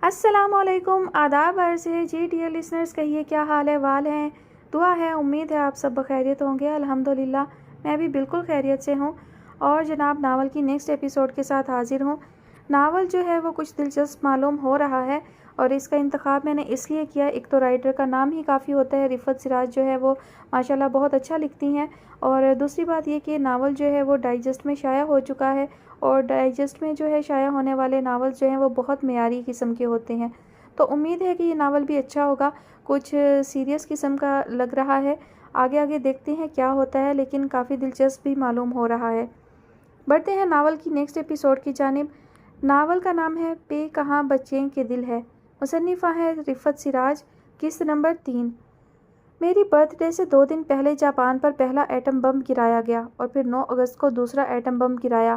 السلام علیکم، آداب عرض ہے جی ڈیئر لسنرز، کہیے کیا حال ہے وال ہیں؟ دعا ہے، امید ہے آپ سب بخیریت ہوں گے۔ الحمدللہ میں بھی بالکل خیریت سے ہوں اور جناب ناول کی نیکسٹ ایپیسوڈ کے ساتھ حاضر ہوں۔ ناول جو ہے وہ کچھ دلچسپ معلوم ہو رہا ہے اور اس کا انتخاب میں نے اس لیے کیا، ایک تو رائٹر کا نام ہی کافی ہوتا ہے، رفعت سراج جو ہے وہ ماشاءاللہ بہت اچھا لکھتی ہیں، اور دوسری بات یہ کہ ناول جو ہے وہ ڈائجسٹ میں شائع ہو چکا ہے، اور ڈائجسٹ میں جو ہے شائع ہونے والے ناول جو ہیں وہ بہت معیاری قسم کے ہوتے ہیں، تو امید ہے کہ یہ ناول بھی اچھا ہوگا۔ کچھ سیریس قسم کا لگ رہا ہے، آگے دیکھتے ہیں کیا ہوتا ہے، لیکن کافی دلچسپ بھی معلوم ہو رہا ہے۔ بڑھتے ہیں ناول کی نیکسٹ ایپیسوڈ کی جانب۔ ناول کا نام ہے پے کہاں بچیں کے دل ہے، مصنفہ ہے رفعت سراج، قسط نمبر 3۔ میری برتھ ڈے سے 2 دن پہلے جاپان پر پہلا ایٹم بم گرایا گیا اور پھر 9 اگست کو دوسرا ایٹم بم گرایا۔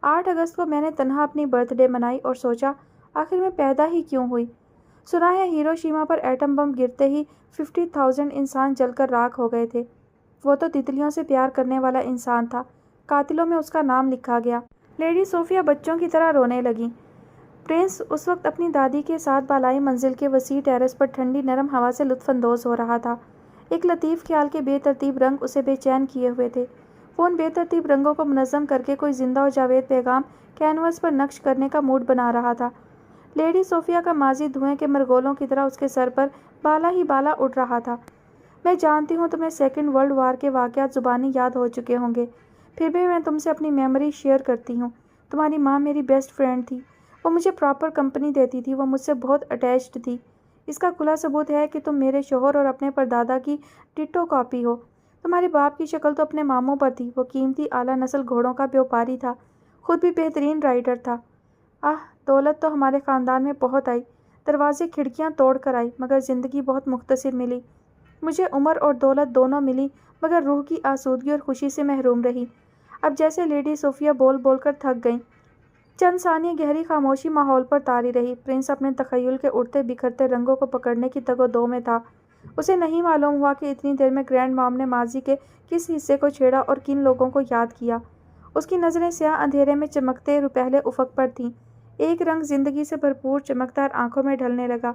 8 اگست کو میں نے تنہا اپنی برتھ ڈے منائی اور سوچا آخر میں پیدا ہی کیوں ہوئی۔ سنا ہے ہیروشیما پر ایٹم بم گرتے ہی 50,000 انسان جل کر راکھ ہو گئے تھے۔ وہ تو تتلیوں سے پیار کرنے والا انسان تھا، قاتلوں میں اس کا نام لکھا گیا۔ لیڈی صوفیہ بچوں کی طرح رونے لگیں۔ پرنس اس وقت اپنی دادی کے ساتھ بالائی منزل کے وسیع ٹیرس پر ٹھنڈی نرم ہوا سے لطف اندوز ہو رہا تھا۔ ایک لطیف خیال کے بے ترتیب رنگ اسے بے چین کیے ہوئے تھے۔ وہ ان بے ترتیب رنگوں کو منظم کر کے کوئی زندہ و جاوید پیغام کینوس پر نقش کرنے کا موڈ بنا رہا تھا۔ لیڈی صوفیہ کا ماضی دھوئیں کے مرغولوں کی طرح اس کے سر پر بالا ہی بالا اڑ رہا تھا۔ میں جانتی ہوں تمہیں سیکنڈ ورلڈ وار کے واقعات زبانی یاد ہو چکے ہوں گے، پھر بھی میں تم سے اپنی میموری شیئر کرتی ہوں۔ تمہاری ماں میری بیسٹ فرینڈ تھی، وہ مجھے پراپر کمپنی دیتی تھی، وہ مجھ سے بہت اٹیچڈ تھی۔ اس کا کھلا ثبوت ہے کہ تم میرے شوہر اور اپنے پردادا کی ڈٹو کاپی ہو۔ تمہارے باپ کی شکل تو اپنے ماموں پر تھی، وہ قیمتی اعلیٰ نسل گھوڑوں کا بیوپاری تھا، خود بھی بہترین رائڈر تھا۔ دولت تو ہمارے خاندان میں بہت آئی، دروازے کھڑکیاں توڑ کر آئی، مگر زندگی بہت مختصر ملی۔ مجھے عمر اور دولت دونوں ملی، مگر روح کی آسودگی اور خوشی سے محروم رہی۔ اب جیسے لیڈی صوفیہ بول بول کر تھک گئیں۔ چند ثانیے گہری خاموشی ماحول پر طاری رہی۔ پرنس اپنے تخیل کے اڑتے بکھرتے رنگوں کو پکڑنے کی تگ و دو میں تھا۔ اسے نہیں معلوم ہوا کہ اتنی دیر میں گرینڈ مام نے ماضی کے کس حصے کو چھیڑا اور کن لوگوں کو یاد کیا۔ اس کی نظریں سیاہ اندھیرے میں چمکتے روپہلے افق پر تھیں۔ ایک رنگ زندگی سے بھرپور چمکدار آنکھوں میں ڈھلنے لگا،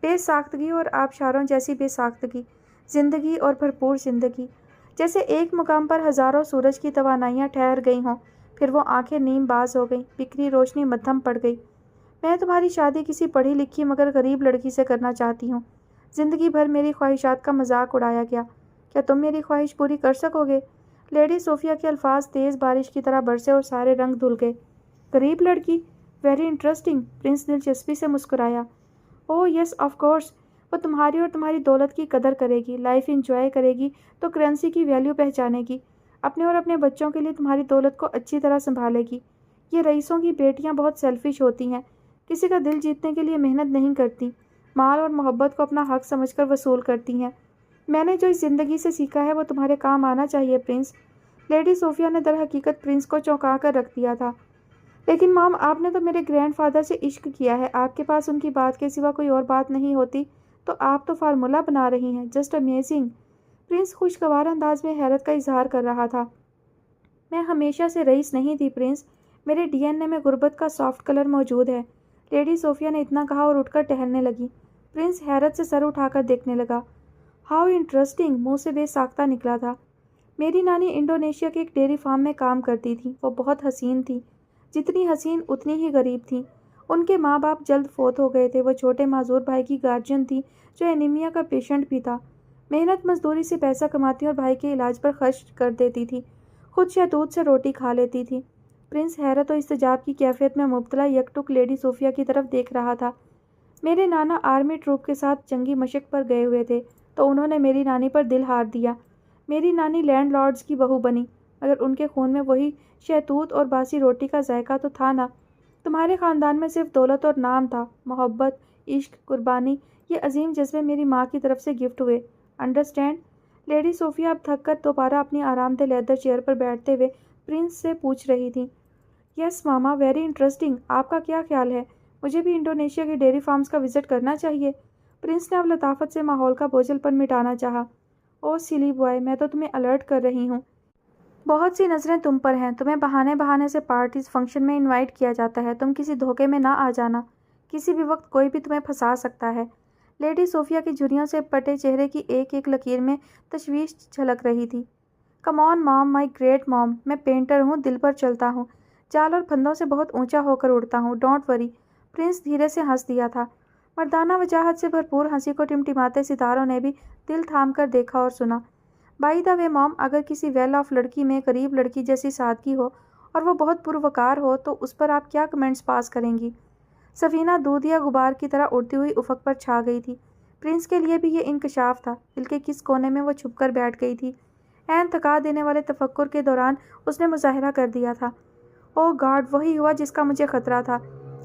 بے ساختگی اور آبشاروں جیسی بے ساختگی، زندگی اور بھرپور زندگی، جیسے ایک مقام پر ہزاروں سورج کی توانائیاں ٹھہر گئی ہوں، پھر وہ آنکھیں نیم باز ہو گئیں، بکھری روشنی مدھم پڑ گئی۔ میں تمہاری شادی کسی پڑھی لکھی مگر غریب لڑکی سے کرنا چاہتی ہوں۔ زندگی بھر میری خواہشات کا مذاق اڑایا گیا، کیا تم میری خواہش پوری کر سکو گے؟ لیڈی صوفیہ کے الفاظ تیز بارش کی طرح برسے اور سارے رنگ دھل گئے۔ غریب لڑکی؟ ویری انٹرسٹنگ، پرنس دلچسپی سے مسکرایا۔ اوہ یس آف کورس، وہ تمہاری اور تمہاری دولت کی قدر کرے گی، لائف انجوائے کرے گی تو کرنسی کی ویلیو پہچانے گی، اپنے اور اپنے بچوں کے لیے تمہاری دولت کو اچھی طرح سنبھالے گی۔ یہ رئیسوں کی بیٹیاں بہت سیلفش ہوتی ہیں، کسی کا دل جیتنے کے لیے محنت نہیں کرتی، مال اور محبت کو اپنا حق سمجھ کر وصول کرتی ہیں۔ میں نے جو اس زندگی سے سیکھا ہے وہ تمہارے کام آنا چاہیے پرنس۔ لیڈی صوفیہ نے در حقیقت پرنس کو چونکا کر رکھ دیا تھا۔ لیکن مام، آپ نے تو میرے گرینڈ فادر سے عشق کیا ہے، آپ کے پاس ان کی بات کے سوا کوئی اور بات نہیں ہوتی، تو آپ تو فارمولہ بنا رہی ہیں، جسٹ امیزنگ۔ پرنس خوشگوار انداز میں حیرت کا اظہار کر رہا تھا۔ میں ہمیشہ سے رئیس نہیں تھی پرنس، میرے ڈی این اے میں غربت کا سافٹ کلر موجود ہے۔ لیڈی صوفیہ نے اتنا کہا اور اٹھ کر ٹہلنے لگی۔ پرنس حیرت سے سر اٹھا کر دیکھنے لگا۔ ہاؤ انٹرسٹنگ، منہ سے بے ساختہ نکلا تھا۔ میری نانی انڈونیشیا کے ایک ڈیری فارم میں کام کرتی تھی، وہ بہت حسین تھی، جتنی حسین اتنی ہی غریب تھیں۔ ان کے ماں باپ جلد فوت ہو گئے تھے، وہ چھوٹے معذور بھائی کی گارجین تھی جو اینیمیا کا پیشنٹ بھی تھا۔ محنت مزدوری سے پیسہ کماتی اور بھائی کے علاج پر خرچ کر دیتی تھی، خود شہتوت سے روٹی کھا لیتی تھی۔ پرنس حیرت و استعجاب کی کیفیت میں مبتلا یک ٹک لیڈی صوفیہ کی طرف دیکھ رہا تھا۔ میرے نانا آرمی ٹروپ کے ساتھ جنگی مشق پر گئے ہوئے تھے تو انہوں نے میری نانی پر دل ہار دیا۔ میری نانی لینڈ لارڈز کی بہو بنی، مگر ان کے خون میں وہی شہتوت اور باسی روٹی کا ذائقہ تو تھا نا۔ تمہارے خاندان میں صرف دولت اور نام تھا، محبت، عشق، قربانی، یہ عظیم جذبے میری ماں کی طرف سے گفٹ ہوئے، انڈرسٹینڈ؟ لیڈی صوفیہ اب تھک کر دوبارہ اپنی آرام دہ لیدر چیئر پر بیٹھتے ہوئے پرنس سے پوچھ رہی تھی۔ یس ماما، ویری انٹرسٹنگ، آپ کا کیا خیال ہے؟ مجھے بھی انڈونیشیا کے ڈیری فارمز کا وزٹ کرنا چاہیے۔ پرنس نے اب لطافت سے ماحول کا بوجھل پن مٹانا چاہا۔ او سلی بوائے، میں تو تمہیں الرٹ کر رہی ہوں، بہت سی نظریں تم پر ہیں، تمہیں بہانے بہانے سے پارٹیز فنکشن میں انوائٹ کیا جاتا ہے، تم کسی دھوکے میں نہ آ جانا۔ کسی بھی وقت کوئی بھی تمہیں پھنسا سکتا ہے۔ لیڈی صوفیہ کی جھریوں سے پٹے چہرے کی ایک ایک لکیر میں تشویش جھلک رہی تھی۔ کم آن مام، مائی گریٹ مام، میں پینٹر ہوں، دل پر چلتا ہوں، جال اور پھندوں سے بہت اونچا ہو کر اڑتا ہوں، ڈونٹ وری۔ پرنس دھیرے سے ہنس دیا تھا۔ مردانہ وجاہت سے بھرپور ہنسی کو ٹمٹماتے ستاروں نے بھی دل تھام کر دیکھا اور سنا۔ بائی دا وے مام، اگر کسی ویل آف لڑکی میں قریب لڑکی جیسی سادگی ہو اور وہ بہت پروقار ہو تو اس پر آپ کیا کمنٹس پاس کریں گی؟ سفینہ دودھ یا غبار کی طرح اڑتی ہوئی افق پر چھا گئی تھی۔ پرنس کے لیے بھی یہ انکشاف تھا۔ دل کے کس کونے میں وہ چھپ کر بیٹھ گئی تھی۔ عین تھکا دینے والے تفکر کے دوران اس نے مظاہرہ کر دیا تھا، او گاڈ، وہی ہوا جس کا مجھے خطرہ تھا۔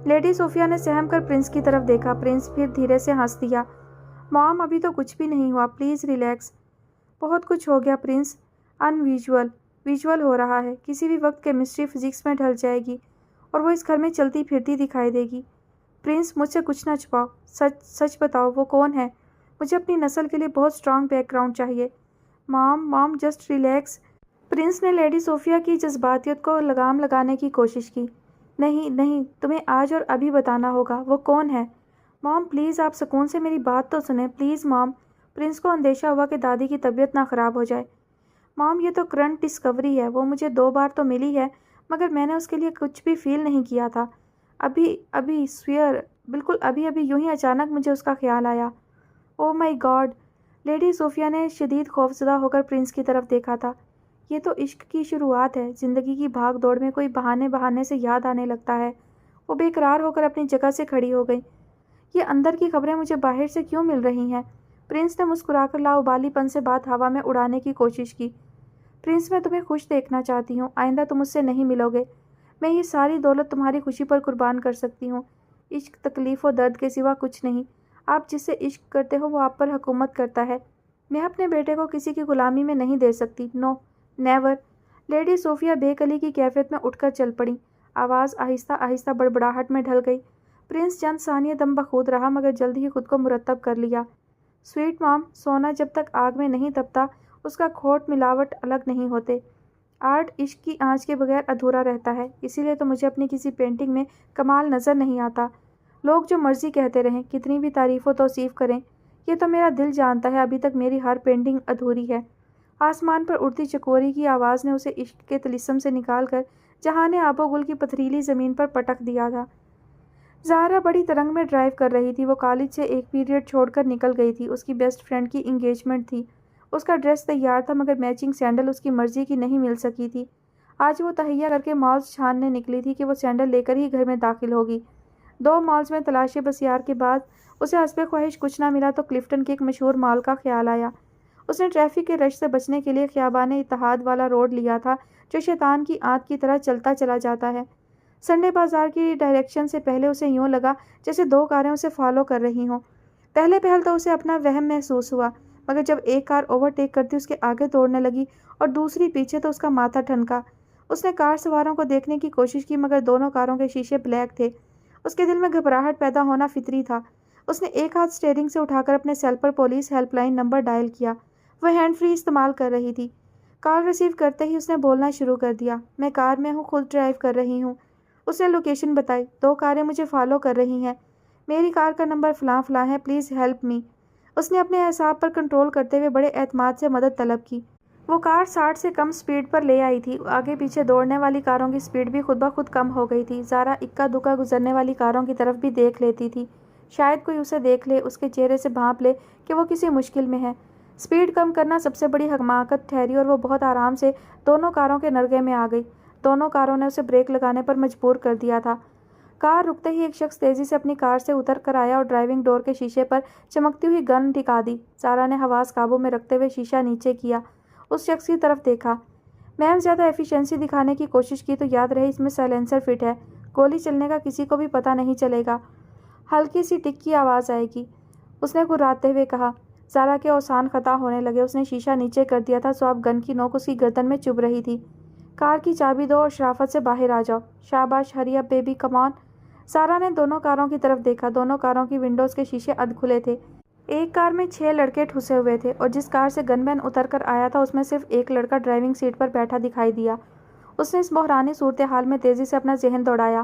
لیڈی صوفیہ نے سہم کر پرنس کی طرف دیکھا۔ پرنس پھر دھیرے سے ہنس دیا۔ مام، ابھی تو کچھ بھی نہیں ہوا، پلیز ریلیکس۔ بہت کچھ ہو گیا پرنس، ویژول ہو رہا ہے، کسی بھی وقت کیمسٹری فزکس میں ڈھل جائے گی اور وہ اس گھر میں چلتی پھرتی دکھائی دے گی۔ پرنس، مجھ سے کچھ نہ چھپاؤ، سچ بتاؤ، وہ کون ہے؟ مجھے اپنی نسل کے لیے بہت اسٹرانگ بیک گراؤنڈ چاہیے۔ مام جسٹ ریلیکس۔ پرنس نے لیڈی صوفیہ کی جذباتیت کو لگام لگانے کی کوشش کی۔ نہیں، تمہیں آج اور ابھی بتانا ہوگا، وہ کون ہے؟ مام پلیز، آپ سکون سے میری بات تو سنیں، پلیز مام۔ پرنس کو اندیشہ ہوا کہ دادی کی طبیعت نہ خراب ہو جائے۔ مام، یہ تو کرنٹ ڈسکوری ہے، وہ مجھے 2 بار تو ملی ہے مگر میں نے اس کے لیے کچھ بھی فیل نہیں کیا تھا۔ ابھی سویئر، بالکل ابھی یوں ہی اچانک مجھے اس کا خیال آیا۔ او مائی گاڈ! لیڈی صوفیہ نے شدید خوفزدہ ہو کر پرنس کی طرف دیکھا تھا۔ یہ تو عشق کی شروعات ہے، زندگی کی بھاگ دوڑ میں کوئی بہانے سے یاد آنے لگتا ہے۔ وہ بے قرار ہو کر اپنی جگہ سے کھڑی ہو گئی۔ یہ اندر کی خبریں مجھے باہر سے کیوں مل رہی ہیں؟ پرنس نے مسکرا کر لاابالی پن سے بات ہوا میں اڑانے کی کوشش کی۔ پرنس، میں تمہیں خوش دیکھنا چاہتی ہوں، آئندہ تم مجھ سے نہیں ملو گے۔ میں یہ ساری دولت تمہاری خوشی پر قربان کر سکتی ہوں۔ عشق تکلیف و درد کے سوا کچھ نہیں۔ آپ جس سے عشق کرتے ہو وہ آپ پر حکومت کرتا ہے۔ میں اپنے بیٹے کو کسی کی غلامی میں نہیں دے سکتی، نو نیور۔ لیڈی صوفیہ بے کلی کی کیفیت میں اٹھ کر چل پڑی۔ آواز آہستہ آہستہ بڑبڑاہٹ میں ڈھل گئی۔ پرنس چند ثانیے دم بخود رہا مگر جلد ہی خود کو مرتب کر لیا۔ سویٹ مام، سونا جب تک آگ میں نہیں تپتا اس کا کھوٹ ملاوٹ الگ نہیں ہوتے۔ آرٹ عشق کی آنچ کے بغیر ادھورا رہتا ہے، اسی لیے تو مجھے اپنی کسی پینٹنگ میں کمال نظر نہیں آتا۔ لوگ جو مرضی کہتے رہیں، کتنی بھی تعریف و توصیف کریں، یہ تو میرا دل جانتا ہے ابھی تک میری ہر پینٹنگ ادھوری ہے۔ آسمان پر اڑتی چکوری کی آواز نے اسے عشق کے طلسم سے نکال کر جہان آب و گل کی پتھریلی زمین پر پٹک دیا تھا۔ زہرا بڑی ترنگ میں ڈرائیو کر رہی تھی۔ وہ کالج سے ایک پیریڈ چھوڑ کر نکل گئی تھی۔ اس کی بیسٹ فرینڈ کی انگیجمنٹ تھی۔ اس کا ڈریس تیار تھا مگر میچنگ سینڈل اس کی مرضی کی نہیں مل سکی تھی۔ آج وہ تہیا کر کے مالز چھاننے نکلی تھی کہ وہ سینڈل لے کر ہی گھر میں داخل ہوگی۔ 2 مالز میں تلاشی بسیار کے بعد اسے حسب خواہش کچھ نہ ملا تو کلفٹن کے ایک مشہور مال کا خیال آیا۔ اس نے ٹریفک کے رش سے بچنے کے لیے خیابان اتحاد والا روڈ لیا تھا جو شیطان کی آنت کی طرح چلتا چلا جاتا ہے۔ سنڈے بازار کی ڈائریکشن سے پہلے اسے یوں لگا جیسے 2 کاریں اسے فالو کر رہی ہوں۔ پہلے تو اسے اپنا وہم محسوس ہوا مگر جب ایک کار اوورٹیک کرتی اس کے آگے دوڑنے لگی اور دوسری پیچھے تو اس کا ماتھا ٹھنکا۔ اس نے کار سواروں کو دیکھنے کی کوشش کی مگر دونوں کاروں کے شیشے بلیک تھے۔ اس کے دل میں گھبراہٹ پیدا ہونا فطری تھا۔ اس نے ایک ہاتھ اسٹیئرنگ سے اٹھا کر اپنے سیل پر police helpline number dial کیا۔ وہ ہینڈ فری استعمال کر رہی تھی۔ کال ریسیو کرتے ہی اس نے بولنا شروع کر دیا، میں کار میں ہوں، خود ڈرائیو کر رہی ہوں۔ اس نے لوکیشن بتائی، 2 کاریں مجھے فالو کر رہی ہیں، میری کار کا نمبر فلاں فلاں ہے، پلیز ہیلپ می۔ اس نے اپنے اعصاب پر کنٹرول کرتے ہوئے بڑے اعتماد سے مدد طلب کی۔ وہ کار 60 سے کم سپیڈ پر لے آئی تھی۔ آگے پیچھے دوڑنے والی کاروں کی سپیڈ بھی خود بخود کم ہو گئی تھی۔ زارا اکا دکا گزرنے والی کاروں کی طرف بھی دیکھ لیتی تھی، شاید کوئی اسے دیکھ لے، اس کے چہرے سے بھانپ لے کہ وہ کسی مشکل میں ہے۔ سپیڈ کم کرنا سب سے بڑی حماقت ٹھہری اور وہ بہت آرام سے دونوں کاروں کے نرغے میں آ گئی۔ دونوں کاروں نے اسے بریک لگانے پر مجبور کر دیا تھا۔ کار رکتے ہی ایک شخص تیزی سے اپنی کار سے اتر کر آیا اور ڈرائیونگ ڈور کے شیشے پر چمکتی ہوئی گن ٹکا دی۔ زارا نے حواس قابو میں رکھتے ہوئے شیشہ نیچے کیا، اس شخص کی طرف دیکھا۔ میم، زیادہ ایفیشنسی دکھانے کی کوشش کی تو یاد رہے اس میں سائلنسر فٹ ہے، گولی چلنے کا کسی کو بھی پتہ نہیں چلے گا، ہلکی سی ٹک کی آواز آئے گی، اس نے گھراتے ہوئے کہا۔ زارا کے اوسان خطا ہونے لگے۔ اس نے شیشہ نیچے کر دیا تھا سو اب گن کی نوک اس کی گردن میں چبھ رہی تھی۔ کار کی چابی دو اور شرافت سے باہر آ جاؤ، شاباش، ہری اپ بیبی، کم آن۔ زارا نے دونوں کاروں کی طرف دیکھا۔ دونوں کاروں کی ونڈوز کے شیشے ادھ کھلے تھے۔ ایک کار میں 6 لڑکے ٹھسے ہوئے تھے اور جس کار سے گن مین اتر کر آیا تھا اس میں صرف ایک لڑکا ڈرائیونگ سیٹ پر بیٹھا دکھائی دیا۔ اس نے اس بحرانی صورتحال میں تیزی سے اپنا ذہن دوڑایا۔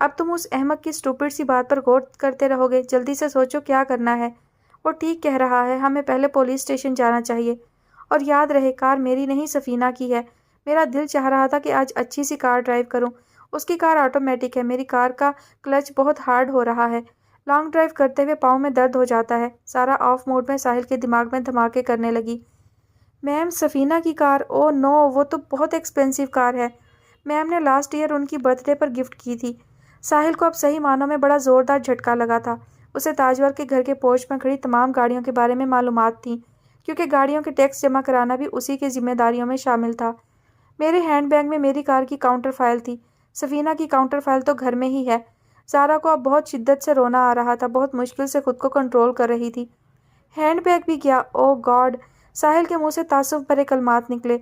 اب تم اس احمق کی اسٹوپڈ سی بات پر غور کرتے رہو گے؟ جلدی سے سوچو کیا کرنا ہے۔ وہ ٹھیک کہہ رہا ہے، ہمیں پہلے پولیس اسٹیشن جانا چاہیے۔ اور یاد رہے کار میری نہیں سفینہ کی ہے۔ میرا دل چاہ رہا تھا کہ آج اچھی سی کار ڈرائیو کروں۔ اس کی کار آٹومیٹک ہے، میری کار کا کلچ بہت ہارڈ ہو رہا ہے۔ لانگ ڈرائیو کرتے ہوئے پاؤں میں درد ہو جاتا ہے۔ سارا آف موڈ میں ساحل کے دماغ میں دھماکے کرنے لگی۔ میم سفینہ کی کار، او نو، وہ تو بہت ایکسپینسو کار ہے۔ میم نے لاسٹ ایئر ان کی برتھ ڈے پر گفٹ کی تھی۔ ساحل کو اب صحیح معنوں میں بڑا زوردار جھٹکا لگا تھا۔ اسے تاجور کے گھر کے پورچ میں کھڑی تمام گاڑیوں کے بارے میں معلومات تھیں، کیونکہ گاڑیوں کے ٹیکس جمع کرانا بھی اسی کی ذمہ داریوں میں شامل تھا۔ میرے ہینڈ بیگ میں میری کار کی کاؤنٹر فائل تھی۔ سفینہ کی کاؤنٹر فائل تو گھر میں ہی ہے۔ زارا کو اب بہت شدت سے رونا آ رہا تھا، بہت مشکل سے خود کو کنٹرول کر رہی تھی۔ ہینڈ بیگ بھی گیا، او گاڈ! ساحل کے منہ سے تعصب بھرے کلمات نکلے۔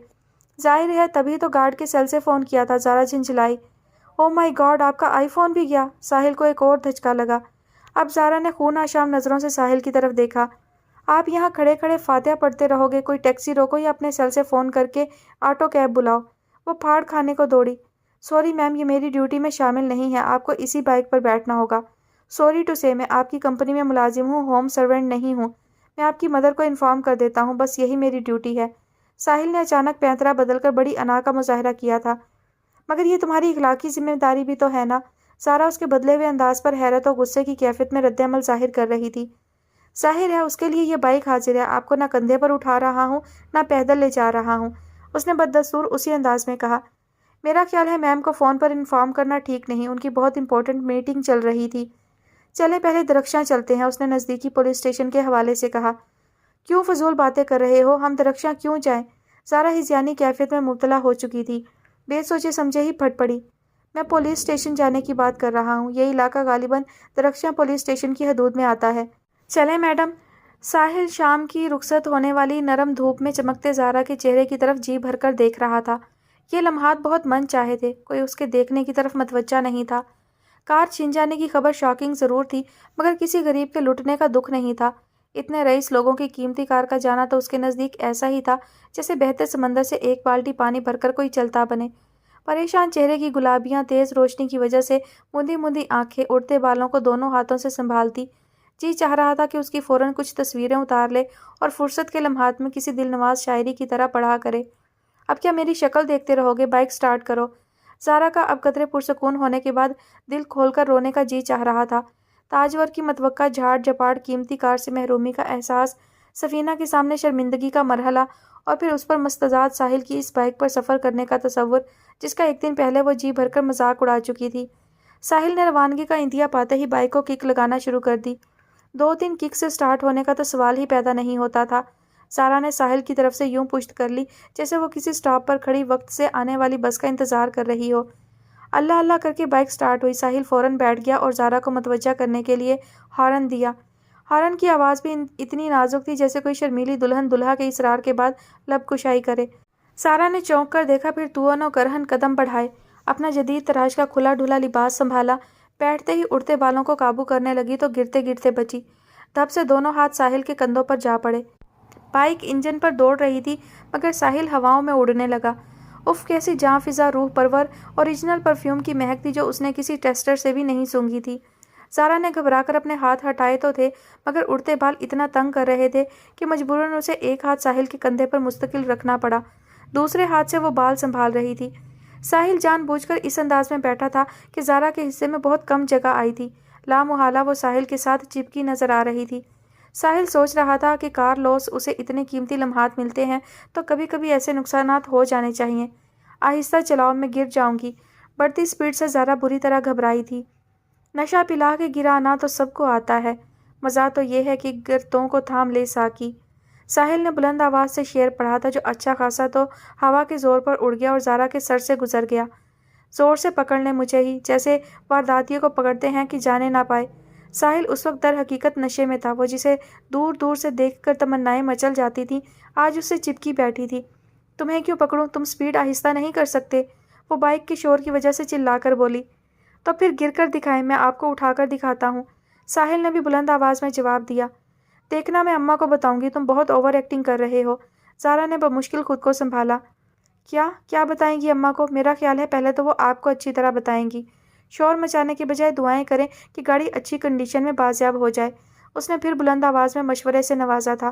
ظاہر ہے تبھی تو گارڈ کے سیل سے فون کیا تھا، زارا جھنجھلائی۔ او مائی گاڈ، آپ کا آئی فون بھی گیا! ساحل کو ایک اور دھچکا لگا۔ اب زارا نے خون آشام نظروں سے ساحل کی طرف دیکھا۔ آپ یہاں کھڑے کھڑے فاتحہ پڑھتے رہو گے؟ کوئی ٹیکسی روکو یا اپنے سیل سے فون کر کے آٹو کیب بلاؤ۔ وہ پھاڑ کھانے کو دوڑی۔ سوری میم، یہ میری ڈیوٹی میں شامل نہیں ہے، آپ کو اسی بائک پر بیٹھنا ہوگا۔ سوری ٹو سے، میں آپ کی کمپنی میں ملازم ہوں، ہوم سرونٹ نہیں ہوں۔ میں آپ کی مدر کو انفارم کر دیتا ہوں، بس یہی میری ڈیوٹی ہے۔ ساحل نے اچانک پینترا بدل کر بڑی انا کا مظاہرہ کیا تھا۔ مگر یہ تمہاری اخلاقی ذمہ داری بھی تو ہے نا؟ سارا اس کے بدلے ہوئے انداز پر حیرت اور غصے کی کیفیت میں رد عمل ظاہر کر رہی تھی۔ ظاہر ہے اس کے لیے یہ بائک حاضر ہے، آپ کو نہ کندھے پر اٹھا رہا ہوں نہ پیدل لے جا رہا ہوں، اس نے بددستور اسی انداز میں کہا۔ میرا خیال ہے میم کو فون پر انفارم کرنا ٹھیک نہیں، ان کی بہت امپورٹنٹ میٹنگ چل رہی تھی۔ چلے پہلے درخشاں چلتے ہیں، اس نے نزدیکی پولیس اسٹیشن کے حوالے سے کہا۔ کیوں فضول باتیں کر رہے ہو؟ ہم درخشاں کیوں جائیں؟ زارا ہذیانی کیفیت میں مبتلا ہو چکی تھی، بے سوچے سمجھے ہی پھٹ پڑی۔ میں پولیس اسٹیشن جانے کی بات کر رہا ہوں، یہ علاقہ غالباً درخشاں پولیس اسٹیشن کی حدود میں آتا ہے۔ چلیں میڈم۔ ساحل شام کی رخصت ہونے والی نرم دھوپ میں چمکتے زارا کے چہرے کی طرف جی بھر کر دیکھ رہا تھا۔ یہ لمحات بہت من چاہے تھے، کوئی اس کے دیکھنے کی طرف متوجہ نہیں تھا۔ کار چھن جانے کی خبر شاکنگ ضرور تھی، مگر کسی غریب کے لٹنے کا دکھ نہیں تھا۔ اتنے رئیس لوگوں کی قیمتی کار کا جانا تو اس کے نزدیک ایسا ہی تھا جیسے بہتے سمندر سے ایک بالٹی پانی بھر کر کوئی چلتا بنے۔ پریشان چہرے کی گلابیاں تیز روشنی کی وجہ سے موندی موندی آنکھیں اڑتے بالوں کو دونوں ہاتھوں سے سنبھالتی، جی چاہ رہا تھا کہ اس کی فوراً کچھ تصویریں اتار لے اور فرصت کے لمحات میں کسی دل نواز شاعری کی طرح پڑھا کرے۔ اب کیا میری شکل دیکھتے رہو گے؟ بائک سٹارٹ کرو۔ زارا کا اب قدرے پرسکون ہونے کے بعد دل کھول کر رونے کا جی چاہ رہا تھا۔ تاجور کی متوقع جھاڑ جھپاڑ قیمتی کار سے محرومی کا احساس، سفینہ کے سامنے شرمندگی کا مرحلہ، اور پھر اس پر مستزاد ساحل کی اس بائک پر سفر کرنے کا تصور جس کا ایک دن پہلے وہ جی بھر کر مذاق اڑا چکی تھی۔ ساحل نے روانگی کا انتہا پاتے ہی بائک کو کک لگانا شروع کر دی۔ 2-3 کک سے سٹارٹ ہونے کا تو سوال ہی پیدا نہیں ہوتا تھا۔ زارا نے ساحل کی طرف سے یوں پشت کر لی جیسے وہ کسی سٹاپ پر کھڑی وقت سے آنے والی بس کا انتظار کر رہی ہو۔ اللہ اللہ کر کے بائک سٹارٹ ہوئی۔ ساحل فوراً بیٹھ گیا اور زارا کو متوجہ کرنے کے لیے ہارن دیا۔ ہارن کی آواز بھی اتنی نازک تھی جیسے کوئی شرمیلی دلہن دولہا کے اصرار کے بعد لب کشائی کرے۔ زارا نے چونک کر دیکھا، پھر توأن و کرہن قدم بڑھائے، اپنا جدید تراش کا کھلا ڈھلا لباس سنبھالا۔ بیٹھتے ہی اڑتے بالوں کو قابو کرنے لگی تو گرتے گرتے بچی۔ دھپ سے دونوں ہاتھ ساحل کے کندھوں پر جا پڑے۔ بائک انجن پر دوڑ رہی تھی مگر ساحل ہواؤں میں اڑنے لگا۔ اف کیسی جاں فضا روح پرور اوریجنل پرفیوم کی مہک تھی جو اس نے کسی ٹیسٹر سے بھی نہیں سونگھی تھی۔ زارا نے گھبرا کر اپنے ہاتھ ہٹائے تو تھے مگر اڑتے بال اتنا تنگ کر رہے تھے کہ مجبوراً اسے ایک ہاتھ ساحل کے کندھے پر مستقل رکھنا پڑا، دوسرے ہاتھ سے وہ بال سنبھال رہی تھی۔ ساحل جان بوجھ کر اس انداز میں بیٹھا تھا کہ زارا کے حصے میں بہت کم جگہ آئی تھی۔ لامحالہ وہ ساحل کے ساتھ چپکی نظر آ رہی تھی۔ ساحل سوچ رہا تھا کہ کار لوس اسے اتنے قیمتی لمحات ملتے ہیں تو کبھی کبھی ایسے نقصانات ہو جانے چاہیے۔ آہستہ چلاؤ، میں گر جاؤں گی۔ بڑھتی سپیڈ سے زارا بری طرح گھبرائی تھی۔ نشہ پلا کے گرانا تو سب کو آتا ہے، مزہ تو یہ ہے کہ گرتوں کو تھام لے ساکی۔ ساحل نے بلند آواز سے شعر پڑھا تھا جو اچھا خاصا تو ہوا کے زور پر اڑ گیا اور زارا کے سر سے گزر گیا۔ زور سے پکڑ لیں مجھے ہی، جیسے وارداتیوں کو پکڑتے ہیں کہ جانے نہ پائے۔ ساحل اس وقت در حقیقت نشے میں تھا۔ وہ جسے دور دور سے دیکھ کر تمنائیں مچل جاتی تھیں آج اس سے چپکی بیٹھی تھی۔ تمہیں کیوں پکڑوں؟ تم سپیڈ آہستہ نہیں کر سکتے؟ وہ بائک کے شور کی وجہ سے چلا کر بولی۔ تو پھر گر کر دکھائیں، میں آپ کو اٹھا کر دکھاتا ہوں، ساحل نے بھی بلند آواز میں جواب دیا۔ دیکھنا میں اماں کو بتاؤں گی، تم بہت اوور ایکٹنگ کر رہے ہو۔ زارا نے بمشکل خود کو سنبھالا۔ کیا بتائیں گی اماں کو؟ میرا خیال ہے پہلے تو وہ آپ کو اچھی طرح بتائیں گی۔ شور مچانے کے بجائے دعائیں کریں کہ گاڑی اچھی کنڈیشن میں بازیاب ہو جائے۔ اس نے پھر بلند آواز میں مشورے سے نوازا تھا۔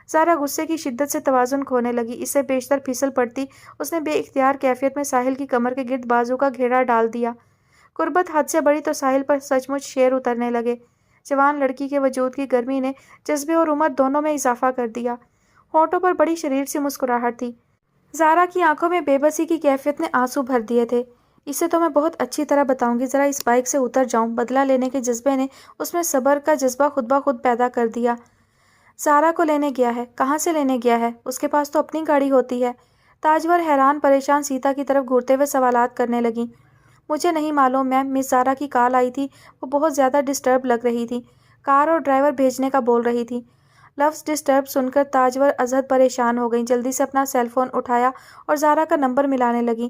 زارا غصے کی شدت سے توازن کھونے لگی۔ اس سے بیشتر پھسل پڑتی اس نے بے اختیار کیفیت میں ساحل کی کمر کے گرد بازو کا گھیرا ڈال دیا۔ قربت حد سے بڑی تو ساحل پر سچ مچ شیر اترنے لگے۔ جوان لڑکی کے وجود کی گرمی نے جذبے اور عمر دونوں میں اضافہ کر دیا۔ ہونٹوں پر بڑی شریر سی مسکراہٹ تھی۔ زارا کی آنکھوں میں بے بسی کی کیفیت نے آنسو بھر دیے تھے۔ اسے تو میں بہت اچھی طرح بتاؤں گی، ذرا اس بائک سے اتر جاؤں۔ بدلہ لینے کے جذبے نے اس میں صبر کا جذبہ خود بخود پیدا کر دیا۔ زارا کو لینے گیا ہے؟ کہاں سے لینے گیا ہے؟ اس کے پاس تو اپنی گاڑی ہوتی ہے۔ تاجور حیران پریشان سیتا کی طرف گھورتے ہوئے سوالات کرنے لگیں۔ مجھے نہیں معلوم میم، مس زارا کی کال آئی تھی، وہ بہت زیادہ ڈسٹرب لگ رہی تھی، کار اور ڈرائیور بھیجنے کا بول رہی تھی۔ لفظ ڈسٹرب سن کر تاجور ازحد پریشان ہو گئیں۔ جلدی سے اپنا سیل فون اٹھایا اور زارا کا نمبر ملانے لگیں۔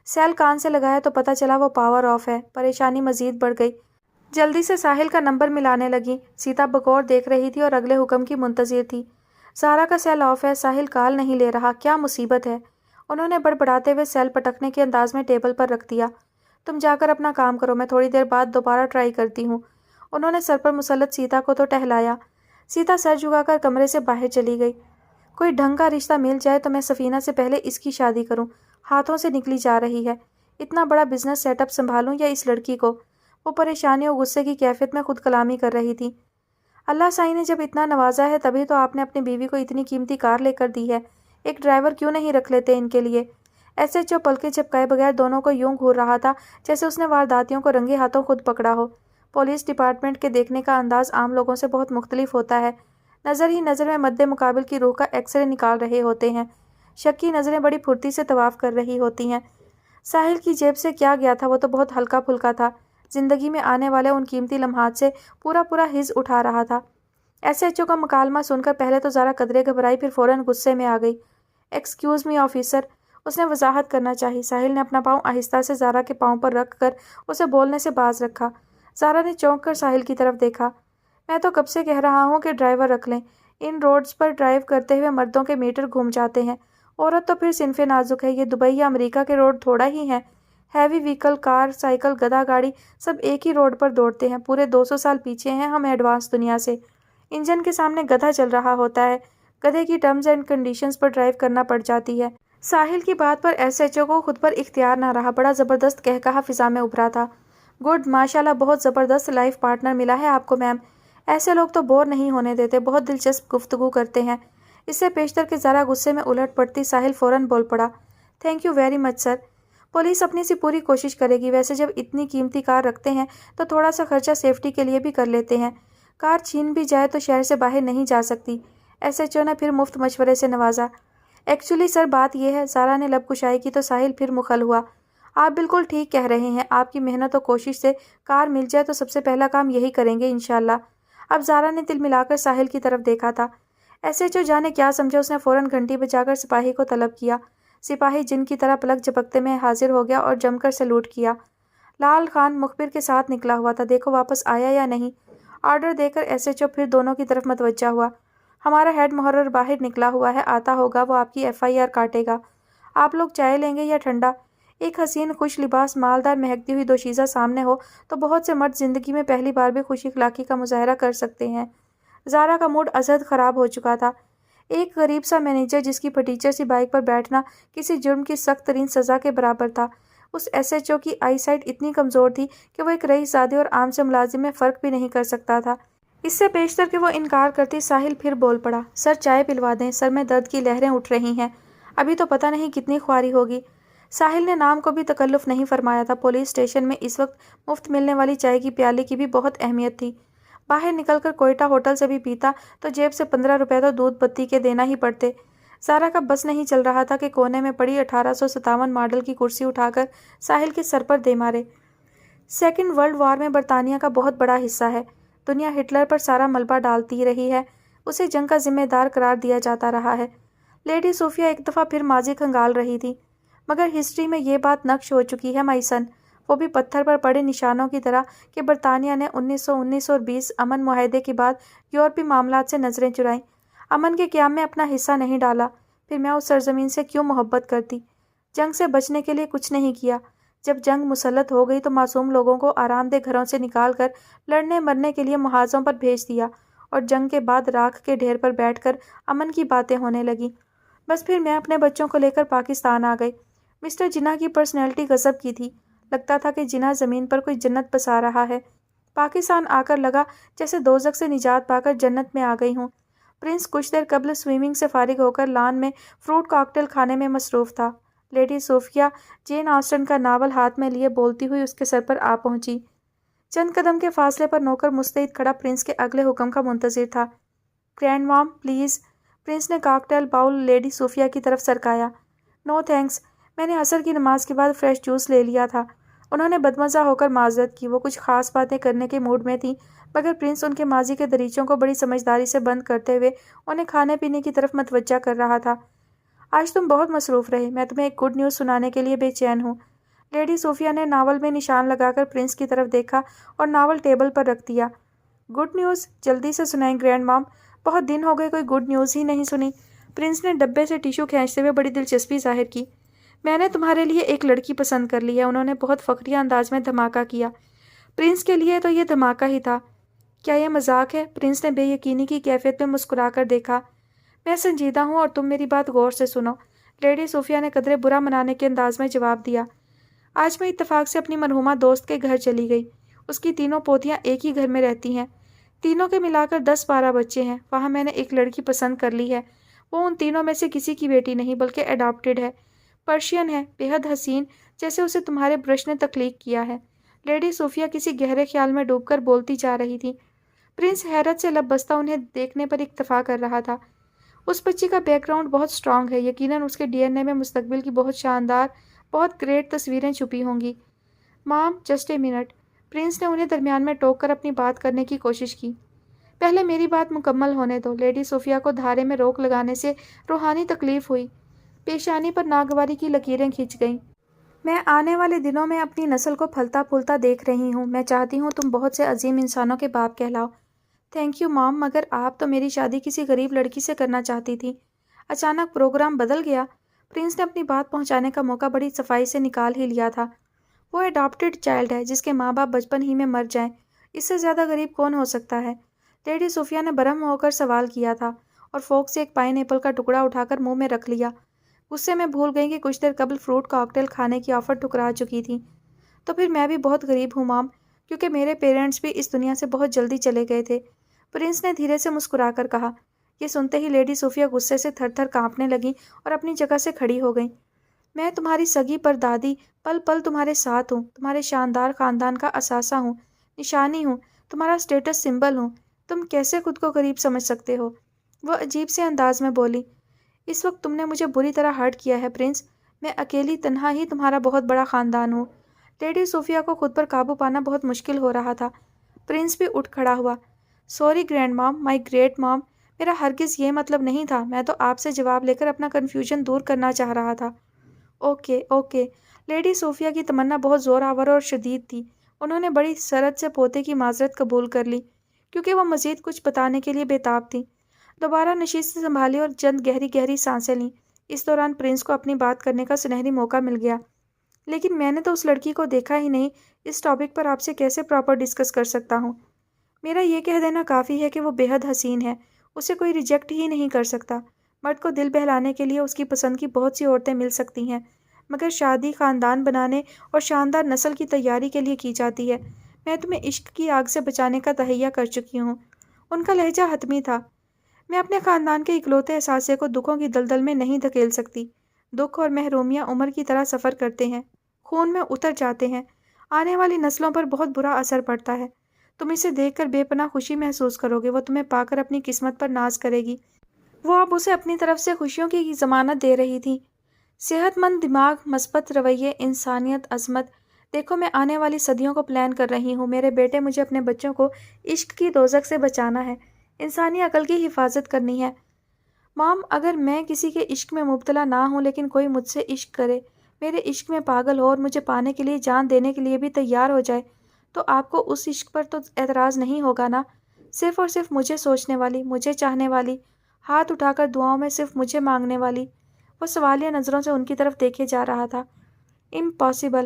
سیل کان سے لگایا تو پتہ چلا وہ پاور آف ہے۔ پریشانی مزید بڑھ گئی۔ جلدی سے ساحل کا نمبر ملانے لگیں۔ سیتا بغور دیکھ رہی تھی اور اگلے حکم کی منتظر تھی۔ زارا کا سیل آف ہے، ساحل کال نہیں لے رہا، کیا مصیبت ہے؟ انہوں نے بڑبڑاتے ہوئے سیل پٹکنے کے انداز میں ٹیبل پر رکھ دیا۔ تم جا کر اپنا کام کرو، میں تھوڑی دیر بعد دوبارہ ٹرائی کرتی ہوں۔ انہوں نے سر پر مسلط سیتا کو تو ٹہلایا۔ سیتا سر جھکا کر کمرے سے باہر چلی گئی۔ کوئی ڈھنگ کا رشتہ مل جائے تو میں سفینہ سے پہلے اس کی شادی کروں، ہاتھوں سے نکلی جا رہی ہے۔ اتنا بڑا بزنس سیٹ اپ سنبھالوں یا اس لڑکی کو؟ وہ پریشانی اور غصے کی کیفیت میں خود کلامی کر رہی تھی۔ اللہ سائی نے جب اتنا نوازا ہے تبھی تو آپ نے اپنی بیوی کو اتنی قیمتی کار لے کر دی ہے، ایک ڈرائیور کیوں نہیں رکھ لیتے ان کے لیے؟ ایسے جو پلکیں جھپکائے بغیر دونوں کو یوں گھور رہا تھا جیسے اس نے وارداتیوں کو رنگے ہاتھوں خود پکڑا ہو۔ پولیس ڈپارٹمنٹ کے دیکھنے کا انداز عام لوگوں سے بہت مختلف ہوتا ہے۔ نظر ہی نظر میں مد مقابل کی روح کا ایکس رے نکال رہے ہوتے ہیں۔ شک کی نظریں بڑی پھرتی سے طواف کر رہی ہوتی ہیں۔ ساحل کی جیب سے کیا گیا تھا؟ وہ تو بہت ہلکا پھلکا تھا، زندگی میں آنے والے ان قیمتی لمحات سے پورا حظ اٹھا رہا تھا۔ ایس ایچ او کا مکالمہ سن کر پہلے تو زارا قدرے گھبرائی، پھر فوراً غصے میں آ گئی۔ ایکسکیوز می آفیسر، اس نے وضاحت کرنا چاہی۔ ساحل نے اپنا پاؤں آہستہ سے زارا کے پاؤں پر رکھ کر اسے بولنے سے باز رکھا۔ زارا نے چونک کر ساحل کی طرف دیکھا۔ میں تو کب سے کہہ رہا ہوں کہ ڈرائیور رکھ لیں، ان روڈز پر ڈرائیو کرتے ہوئے مردوں کے میٹر گھوم جاتے ہیں، عورت تو پھر صنف نازک ہے۔ یہ دبئی یا امریکہ کے روڈ تھوڑا ہی ہیں، ہیوی وہیکل، کار، سائیکل، گدھا گاڑی سب ایک ہی روڈ پر دوڑتے ہیں۔ پورے 200 سال پیچھے ہیں ہم ایڈوانس دنیا سے۔ انجن کے سامنے گدھا چل رہا ہوتا ہے، گدھے کی ٹرمز اینڈ کنڈیشنز پر ڈرائیو کرنا پڑ جاتی ہے۔ ساحل کی بات پر ایس ایچ او کو خود پر اختیار نہ رہا، بڑا زبردست قہقہا فضا میں ابھرا تھا۔ گڈ، ماشاءاللہ، بہت زبردست لائف پارٹنر ملا ہے آپ کو میم۔ ایسے لوگ تو بور نہیں ہونے دیتے، بہت دلچسپ گفتگو کرتے ہیں۔ اس سے پیشتر کے ذرا غصے میں الٹ پڑتی ساحل فوراً بول پڑا، thank you very much sir, police اپنی سی پوری کوشش کرے گی۔ ویسے جب اتنی قیمتی کار رکھتے ہیں تو تھوڑا سا خرچہ سیفٹی کے لیے بھی کر لیتے ہیں، کار چھین بھی جائے تو شہر سے باہر نہیں جا سکتی۔ ایس ایچ او نے پھر مفت مشورے سے نوازا۔ ایکچولی سر بات یہ ہے، زارا نے لب کشائی کی تو ساحل پھر مخل ہوا۔ آپ بالکل ٹھیک کہہ رہے ہیں، آپ کی محنت و کوشش سے کار مل جائے تو سب سے پہلا کام یہی کریں گے انشاءاللہ۔ اب زارا نے دل ملا کر ساحل کی طرف دیکھا تھا۔ ایس ایچ او جانے کیا سمجھا، اس نے فوراً گھنٹی بجا کر سپاہی کو طلب کیا۔ سپاہی جن کی طرح پلک جھپکتے میں حاضر ہو گیا اور جم کر سلوٹ کیا۔ لال خان مخبر کے ساتھ نکلا ہوا تھا، دیکھو واپس آیا یا نہیں۔ آرڈر دے کر ایس ایچ او پھر دونوں کی طرف متوجہ ہوا۔ ہمارا ہیڈ محرر باہر نکلا ہوا ہے، آتا ہوگا، وہ آپ کی ایف آئی آر کاٹے گا۔ آپ لوگ چائے لیں گے یا ٹھنڈا؟ ایک حسین خوش لباس مالدار مہکتی ہوئی دوشیزہ سامنے ہو تو بہت سے مرد زندگی میں پہلی بار بھی خوش اخلاقی کا مظاہرہ کر سکتے ہیں۔ زارا کا موڈ ازحد خراب ہو چکا تھا۔ ایک غریب سا مینیجر جس کی پھٹیچر سی بائک پر بیٹھنا کسی جرم کی سخت ترین سزا کے برابر تھا، اس ایس ایچ او کی آئی سائٹ اتنی کمزور تھی کہ وہ ایک رئیس زادے اور عام سے ملازم میں فرق بھی نہیں کر سکتا تھا۔ اس سے بیشتر کہ وہ انکار کرتی، ساحل پھر بول پڑا، سر چائے پلوا دیں، سر میں درد کی لہریں اٹھ رہی ہیں، ابھی تو پتہ نہیں کتنی خواری ہوگی۔ ساحل نے نام کو بھی تکلف نہیں فرمایا تھا۔ پولیس اسٹیشن میں اس وقت مفت ملنے والی چائے کی پیالے کی بھی بہت اہمیت تھی۔ باہر نکل کر کوئٹہ ہوٹل سے بھی پیتا تو جیب سے 15 روپے تو دودھ بتی کے دینا ہی پڑتے۔ زارا کا بس نہیں چل رہا تھا کہ کونے میں پڑی 1857 ماڈل کی کرسی اٹھا کر ساحل کے سر پر دے مارے۔ سیکنڈ ورلڈ وار میں برطانیہ کا بہت بڑا حصہ ہے، دنیا ہٹلر پر سارا ملبہ ڈالتی رہی ہے، اسے جنگ کا ذمہ دار قرار دیا جاتا رہا ہے۔ لیڈی صوفیہ ایک دفعہ پھر ماضی کھنگال رہی تھی، مگر ہسٹری میں یہ بات نقش ہو چکی ہے مائی سن، وہ بھی پتھر پر پڑے نشانوں کی طرح کہ برطانیہ نے 1919 اور 20 امن معاہدے کے بعد یورپی معاملات سے نظریں چرائیں، امن کے قیام میں اپنا حصہ نہیں ڈالا۔ پھر میں اس سرزمین سے کیوں محبت کرتی؟ جنگ سے بچنے کے لیے کچھ نہیں کیا، جب جنگ مسلط ہو گئی تو معصوم لوگوں کو آرام دہ گھروں سے نکال کر لڑنے مرنے کے لیے محاذوں پر بھیج دیا اور جنگ کے بعد راکھ کے ڈھیر پر بیٹھ کر امن کی باتیں ہونے لگیں۔ بس پھر میں اپنے بچوں کو لے کر پاکستان آ گئی۔ مسٹر جناح کی پرسنالٹی غضب کی تھی۔ لگتا تھا کہ جناح زمین پر کوئی جنت بسا رہا ہے۔ پاکستان آ کر لگا جیسے دوزخ سے نجات پا کر جنت میں آ گئی ہوں۔ پرنس کچھ دیر قبل سوئمنگ سے فارغ ہو کر لان میں فروٹ کاکٹیل کھانے میں مصروف تھا۔ لیڈی صوفیہ جین آسٹن کا ناول ہاتھ میں لیے بولتی ہوئی اس کے سر پر آ پہنچی۔ چند قدم کے فاصلے پر نوکر مستعد کھڑا پرنس کے اگلے حکم کا منتظر تھا۔ گرینڈ مام پلیز۔ پرنس نے کاکٹیل باؤل لیڈی صوفیہ کی طرف سرکایا۔ نو تھینکس، میں نے عصر کی نماز کے بعد فریش جوس لے لیا تھا۔ انہوں نے بدمزہ ہو کر معذرت کی۔ وہ کچھ خاص باتیں کرنے کے موڈ میں تھیں مگر پرنس ان کے ماضی کے دریچوں کو بڑی سمجھداری سے بند کرتے ہوئے انہیں کھانے پینے کی طرف متوجہ کر رہا تھا۔ آج تم بہت مصروف رہے، میں تمہیں ایک گڈ نیوز سنانے کے لیے بے چین ہوں۔ لیڈی صوفیہ نے ناول میں نشان لگا کر پرنس کی طرف دیکھا اور ناول ٹیبل پر رکھ دیا۔ Good news? جلدی سے سنائیں گرینڈ مام، بہت دن ہو گئے کوئی گڈ نیوز ہی نہیں سنی۔ پرنس نے ڈبے سے ٹیشو کھینچتے ہوئے بڑی دلچسپی ظاہر کی۔ میں نے تمہارے لیے ایک لڑکی پسند کر لی ہے، انہوں نے بہت فخریہ انداز میں دھماکہ کیا۔ پرنس کے لیے تو یہ دھماکہ ہی تھا۔ کیا یہ مذاق ہے؟ پرنس نے بے یقینی کی کیفیت میں مسکرا کر دیکھا۔ میں سنجیدہ ہوں اور تم میری بات غور سے سنو، لیڈی صوفیہ نے قدرے برا منانے کے انداز میں جواب دیا۔ آج میں اتفاق سے اپنی مرحومہ دوست کے گھر چلی گئی۔ اس کی تینوں پوتیاں ایک ہی گھر میں رہتی ہیں، تینوں کے ملا کر 10-12 بچے ہیں۔ وہاں میں نے ایک لڑکی پسند کر لی ہے۔ وہ ان تینوں میں سے کسی کی بیٹی نہیں بلکہ اڈاپٹڈ ہے، پرشین ہے، بے حد حسین، جیسے اسے تمہارے برش نے تخلیق کیا ہے۔ لیڈی صوفیہ کسی گہرے خیال میں ڈوب کر بولتی جا رہی تھی۔ پرنس حیرت سے لب بستہ انہیں دیکھنے پر اکتفا کر رہا تھا۔ اس بچی کا بیک گراؤنڈ بہت سٹرانگ ہے، یقیناً اس کے ڈی این اے میں مستقبل کی بہت شاندار، بہت گریٹ تصویریں چھپی ہوں گی۔ مام جسٹ اے منٹ، پرنس نے انہیں درمیان میں ٹوک کر اپنی بات کرنے کی کوشش کی۔ پہلے میری بات مکمل ہونے دو۔ لیڈی صوفیہ کو دھارے میں روک لگانے سے روحانی تکلیف ہوئی، پیشانی پر ناگواری کی لکیریں کھنچ گئیں۔ میں آنے والے دنوں میں اپنی نسل کو پھلتا پھولتا دیکھ رہی ہوں۔ میں چاہتی ہوں تم بہت سے عظیم انسانوں کے باپ کہلاؤ۔ تھینک یو مام، مگر آپ تو میری شادی کسی غریب لڑکی سے کرنا چاہتی تھی۔ اچانک پروگرام بدل گیا۔ پرنس نے اپنی بات پہنچانے کا موقع بڑی صفائی سے نکال ہی لیا تھا۔ وہ اڈاپٹڈ چائلڈ ہے جس کے ماں باپ بچپن ہی میں مر جائیں، اس سے زیادہ غریب کون ہو سکتا ہے؟ لیڈی صوفیہ نے برہم ہو کر سوال کیا تھا اور فوک سے ایک پائن ایپل کا ٹکڑا اٹھا کر منہ میں رکھ لیا۔ غصے میں بھول گئی کہ کچھ دیر قبل فروٹ کاکٹیل کھانے کی آفر ٹھکرا چکی تھی۔ تو پھر میں بھی بہت غریب ہوں مام، کیونکہ میرے پیرنٹس بھی اس دنیا سے بہت جلدی چلے گئے تھے، پرنس نے دھیرے سے مسکرا کر کہا۔ یہ سنتے ہی لیڈی صوفیہ غصے سے تھر تھر کانپنے لگیں اور اپنی جگہ سے کھڑی ہو گئیں۔ میں تمہاری سگی پر دادی، پل پل تمہارے ساتھ ہوں، تمہارے شاندار خاندان کا اثاثہ ہوں، نشانی ہوں، تمہارا اسٹیٹس سمبل ہوں، تم کیسے خود کو غریب سمجھ سکتے ہو؟ وہ عجیب سے انداز میں بولی۔ اس وقت تم نے مجھے بری طرح ہرٹ کیا ہے پرنس، میں اکیلی تنہا ہی تمہارا بہت بڑا خاندان ہوں۔ لیڈی صوفیہ کو خود پر قابو پانا بہت مشکل ہو رہا تھا۔ پرنس بھی اٹھ کھڑا ہوا۔ سوری گرینڈ مام، مائی گریٹ مام، میرا ہرگز یہ مطلب نہیں تھا، میں تو آپ سے جواب لے کر اپنا کنفیوژن دور کرنا چاہ رہا تھا۔ اوکے اوکے، لیڈی صوفیہ کی تمنا بہت زور آور اور شدید تھی۔ انہوں نے بڑی سرعت سے پوتے کی معذرت قبول کر لی کیونکہ وہ مزید کچھ بتانے کے لیے بےتاب تھیں۔ دوبارہ نشست سنبھالی اور چند گہری گہری سانسیں لیں۔ اس دوران پرنس کو اپنی بات کرنے کا سنہری موقع مل گیا۔ لیکن میں نے تو اس لڑکی کو دیکھا ہی نہیں، اس ٹاپک پر آپ سے کیسے پراپر ڈسکس کر سکتا ہوں؟ میرا یہ کہہ دینا کافی ہے کہ وہ بے حد حسین ہے، اسے کوئی ریجیکٹ ہی نہیں کر سکتا۔ مرد کو دل بہلانے کے لیے اس کی پسند کی بہت سی عورتیں مل سکتی ہیں، مگر شادی خاندان بنانے اور شاندار نسل کی تیاری کے لیے کی جاتی ہے۔ میں تمہیں عشق کی آگ سے بچانے کا تہیہ کر چکی ہوں۔ ان کا لہجہ حتمی تھا۔ میں اپنے خاندان کے اکلوتے اثاثے کو دکھوں کی دلدل میں نہیں دھکیل سکتی۔ دکھ اور محرومیاں عمر کی طرح سفر کرتے ہیں، خون میں اتر جاتے ہیں، آنے والی نسلوں پر بہت برا اثر پڑتا ہے۔ تم اسے دیکھ کر بے پناہ خوشی محسوس کرو گے، وہ تمہیں پا کر اپنی قسمت پر ناز کرے گی۔ وہ اب اسے اپنی طرف سے خوشیوں کی ضمانت دے رہی تھی۔ صحت مند دماغ، مثبت رویے، انسانیت، عظمت۔ دیکھو میں آنے والی صدیوں کو پلان کر رہی ہوں۔ میرے بیٹے، مجھے اپنے بچوں کو عشق کی دوزخ سے بچانا ہے، انسانی عقل کی حفاظت کرنی ہے۔ مام، اگر میں کسی کے عشق میں مبتلا نہ ہوں لیکن کوئی مجھ سے عشق کرے، میرے عشق میں پاگل ہو اور مجھے پانے کے لیے جان دینے کے لیے بھی تیار ہو جائے، تو آپ کو اس عشق پر تو اعتراض نہیں ہوگا نا؟ صرف اور صرف مجھے سوچنے والی، مجھے چاہنے والی، ہاتھ اٹھا کر دعاؤں میں صرف مجھے مانگنے والی۔ وہ سوالیہ نظروں سے ان کی طرف دیکھے جا رہا تھا۔ امپاسبل،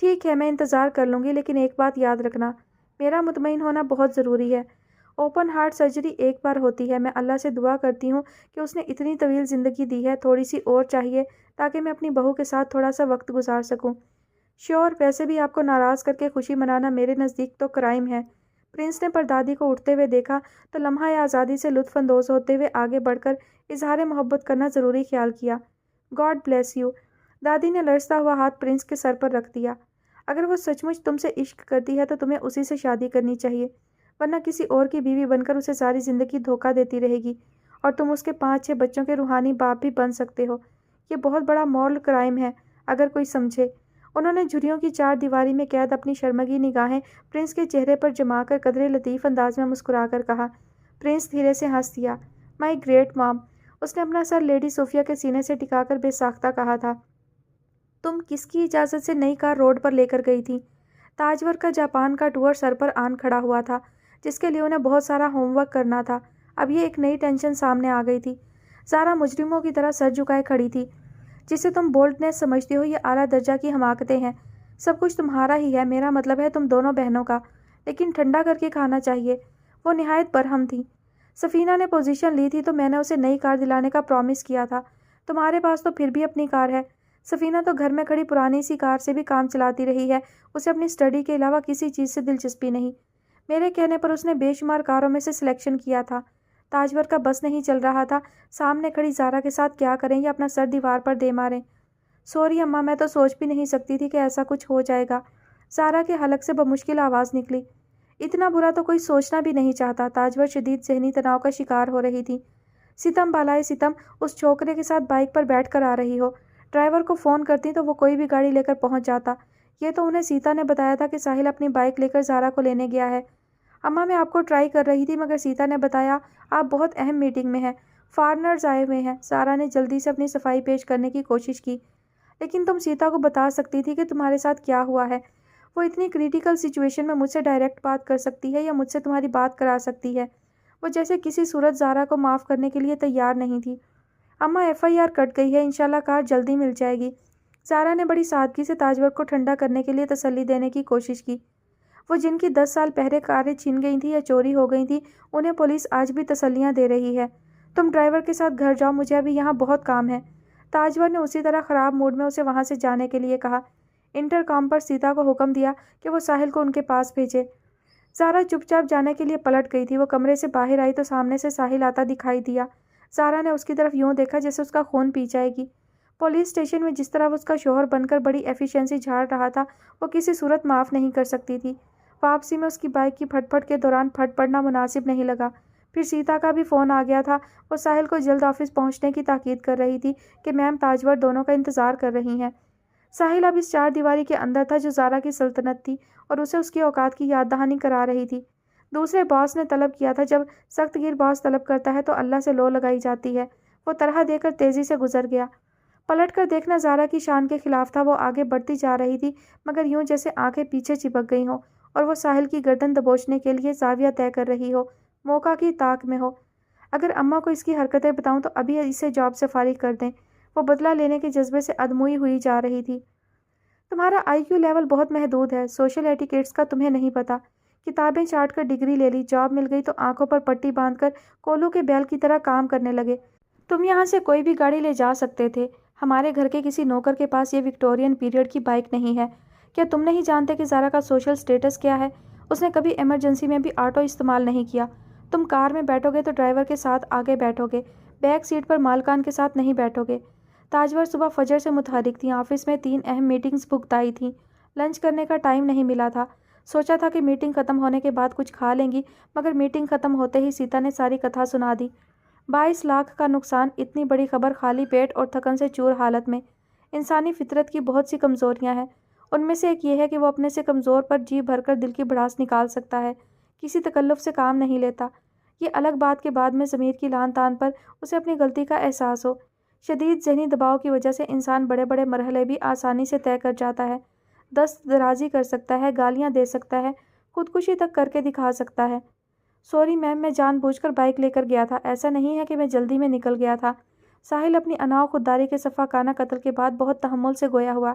ٹھیک ہے، میں انتظار کر لوں گی، لیکن ایک بات یاد رکھنا، میرا مطمئن ہونا بہت ضروری ہے۔ اوپن ہارٹ سرجری ایک بار ہوتی ہے۔ میں اللہ سے دعا کرتی ہوں کہ اس نے اتنی طویل زندگی دی ہے، تھوڑی سی اور چاہیے تاکہ میں اپنی بہو کے ساتھ تھوڑا سا وقت گزار سکوں۔ شیور، ویسے بھی آپ کو ناراض کر کے خوشی منانا میرے نزدیک تو کرائم ہے۔ پرنس نے پردادی کو اٹھتے ہوئے دیکھا تو لمحہ آزادی سے لطف اندوز ہوتے ہوئے آگے بڑھ کر اظہار محبت کرنا ضروری خیال کیا۔ God bless you. دادی نے لرزتا ہوا ہاتھ پرنس کے سر پر رکھ دیا۔ اگر وہ سچ مچ تم سے عشق کرتی ہے تو تمہیں اسی سے شادی کرنی چاہیے، ورنہ کسی اور کی بیوی بن کر اسے ساری زندگی دھوکہ دیتی رہے گی، اور تم اس کے 5-6 بچوں کے روحانی باپ بھی بن سکتے ہو۔ یہ بہت بڑا مورل کرائم ہے اگر کوئی سمجھے۔ انہوں نے جھریوں کی 4 دیواری میں قید اپنی شرمگی نگاہیں پرنس کے چہرے پر جما کر قدرے لطیف انداز میں مسکرا کر کہا۔ پرنس دھیرے سے ہنس دیا۔ مائی گریٹ مام۔ اس نے اپنا سر لیڈی صوفیہ کے سینے سے ٹکا کر بے ساختہ کہا تھا۔ تم کس کی اجازت سے نئی کار روڈ پر لے کر گئی تھی؟ تاجور کا جاپان کا ٹور سر پر آن کھڑا ہوا تھا، جس کے لیے انہیں بہت سارا ہوم ورک کرنا تھا۔ اب یہ ایک نئی ٹینشن سامنے آ گئی تھی۔ زارا مجرموں کی طرح سر جھکائے کھڑی تھی۔ جسے تم بولڈنیس سمجھتی ہو یہ اعلیٰ درجہ کی حماقتیں ہیں۔ سب کچھ تمہارا ہی ہے، میرا مطلب ہے تم دونوں بہنوں کا، لیکن ٹھنڈا کر کے کھانا چاہیے۔ وہ نہایت برہم تھی۔ سفینہ نے پوزیشن لی تھی تو میں نے اسے نئی کار دلانے کا پرومس کیا تھا۔ تمہارے پاس تو پھر بھی اپنی کار ہے۔ سفینہ تو گھر میں کھڑی پرانی سی کار سے بھی کام چلاتی رہی ہے، اسے اپنی اسٹڈی کے علاوہ کسی چیز سے دلچسپی نہیں۔ میرے کہنے پر اس نے بے شمار کاروں میں سے سلیکشن کیا تھا۔ تاجور کا بس نہیں چل رہا تھا، سامنے کھڑی زارا کے ساتھ کیا کریں یا اپنا سر دیوار پر دے ماریں۔ سوری اماں، میں تو سوچ بھی نہیں سکتی تھی کہ ایسا کچھ ہو جائے گا۔ زارا کے حلق سے بمشکل آواز نکلی۔ اتنا برا تو کوئی سوچنا بھی نہیں چاہتا۔ تاجور شدید ذہنی تناؤ کا شکار ہو رہی تھی۔ ستم بالائے ستم، اس چھوکرے کے ساتھ بائک پر بیٹھ کر آ رہی ہو۔ ڈرائیور کو فون کرتی تو وہ کوئی بھی گاڑی لے کر پہنچ جاتا۔ یہ تو انہیں سیتا نے بتایا تھا کہ ساحل اپنی بائک لے کر زارا کو لینے گیا ہے۔ اماں، میں آپ کو ٹرائی کر رہی تھی مگر سیتا نے بتایا آپ بہت اہم میٹنگ میں ہیں، فارنرز آئے ہوئے ہیں۔ زارا نے جلدی سے اپنی صفائی پیش کرنے کی کوشش کی۔ لیکن تم سیتا کو بتا سکتی تھی کہ تمہارے ساتھ کیا ہوا ہے۔ وہ اتنی کریٹیکل سچویشن میں مجھ سے ڈائریکٹ بات کر سکتی ہے یا مجھ سے تمہاری بات کرا سکتی ہے۔ وہ جیسے کسی صورت زارا کو معاف کرنے کے لیے تیار نہیں تھی۔ اماں، FIR کٹ گئی ہے، انشاءاللہ کار جلدی مل جائے گی۔ زارا نے بڑی سادگی سے تاجور کو ٹھنڈا کرنے کے لیے تسلی دینے کی کوشش کی۔ وہ جن کی 10 سال پہلے کاریں چھین گئی تھیں یا چوری ہو گئی تھیں، انہیں پولیس آج بھی تسلیاں دے رہی ہے۔ تم ڈرائیور کے ساتھ گھر جاؤ، مجھے ابھی یہاں بہت کام ہے۔ تاجور نے اسی طرح خراب موڈ میں اسے وہاں سے جانے کے لیے کہا۔ انٹرکام پر سیتا کو حکم دیا کہ وہ ساحل کو ان کے پاس بھیجے۔ زارا چپ چاپ جانے کے لیے پلٹ گئی تھی۔ وہ کمرے سے باہر آئی تو سامنے سے ساحل آتا دکھائی دیا۔ زارا نے اس کی طرف یوں دیکھا جیسے اس کا خون پی جائے گی۔ پولیس اسٹیشن میں جس طرح وہ اس کا شوہر بن کر بڑی ایفیشنسی جھاڑ رہا تھا، وہ کسی صورت معاف نہیں کر سکتی تھی۔ واپسی میں اس کی بائک کی پھٹ پھٹ کے دوران پھٹ پڑنا مناسب نہیں لگا۔ پھر سیتا کا بھی فون آ گیا تھا۔ وہ ساحل کو جلد آفس پہنچنے کی تاکید کر رہی تھی کہ میم تاجور دونوں کا انتظار کر رہی ہیں۔ ساحل اب اس 4 دیواری کے اندر تھا جو زارا کی سلطنت تھی اور اسے اس کی اوقات کی یاد دہانی کرا رہی تھی۔ دوسرے باس نے طلب کیا تھا، جب سخت گیر باس طلب کرتا ہے تو اللہ سے لو لگائی جاتی ہے۔ وہ طرح دے کر تیزی سے گزر گیا۔ پلٹ کر دیکھنا زارا کی شان کے خلاف تھا۔ وہ آگے بڑھتی جا رہی تھی مگر یوں جیسے آنکھیں پیچھے چپک گئی ہوں اور وہ ساحل کی گردن دبوچنے کے لیے زاویہ طے کر رہی ہو، موقع کی طاق میں ہو۔ اگر اماں کو اس کی حرکتیں بتاؤں تو ابھی اسے جاب سے فارغ کر دیں۔ وہ بدلہ لینے کے جذبے سے ادموئی ہوئی جا رہی تھی۔ تمہارا IQ لیول بہت محدود ہے، سوشل ایٹیکیٹس کا تمہیں نہیں پتہ۔ کتابیں چاٹ کر ڈگری لے لی، جاب مل گئی تو آنکھوں پر پٹی باندھ کر کولو کے بیل کی طرح کام کرنے لگے۔ تم یہاں سے کوئی بھی گاڑی لے جا سکتے تھے۔ ہمارے گھر کے کسی نوکر کے پاس یہ وکٹورین پیریڈ کی بائک نہیں ہے۔ کیا تم نہیں جانتے کہ زارا کا سوشل سٹیٹس کیا ہے؟ اس نے کبھی ایمرجنسی میں بھی آٹو استعمال نہیں کیا۔ تم کار میں بیٹھو گے تو ڈرائیور کے ساتھ آگے بیٹھو گے، بیک سیٹ پر مالکان کے ساتھ نہیں بیٹھو گے۔ تاجور صبح فجر سے متحرک تھیں، آفس میں 3 اہم میٹنگز بھگتائی تھیں۔ لنچ کرنے کا ٹائم نہیں ملا تھا۔ سوچا تھا کہ میٹنگ ختم ہونے کے بعد کچھ کھا لیں گی مگر میٹنگ ختم ہوتے ہی سیتا نے ساری کتھا سنا دی۔ 22 لاکھ کا نقصان، اتنی بڑی خبر خالی پیٹ اور تھکن سے چور حالت میں۔ انسانی فطرت کی بہت سی کمزوریاں ہیں، ان میں سے ایک یہ ہے کہ وہ اپنے سے کمزور پر جی بھر کر دل کی بھڑاس نکال سکتا ہے، کسی تکلف سے کام نہیں لیتا۔ یہ الگ بات کہ بعد میں ضمیر کی لان تان پر اسے اپنی غلطی کا احساس ہو۔ شدید ذہنی دباؤ کی وجہ سے انسان بڑے بڑے مرحلے بھی آسانی سے طے کر جاتا ہے، دست درازی کر سکتا ہے، گالیاں دے سکتا ہے، خودکشی تک کر کے دکھا سکتا ہے۔ سوری میم، میں جان بوجھ کر بائک لے کر گیا تھا، ایسا نہیں ہے کہ میں جلدی میں نکل گیا تھا۔ ساحل اپنی انا و خودداری کے صفاقانہ قتل کے بعد بہت تحمل سے گویا ہوا۔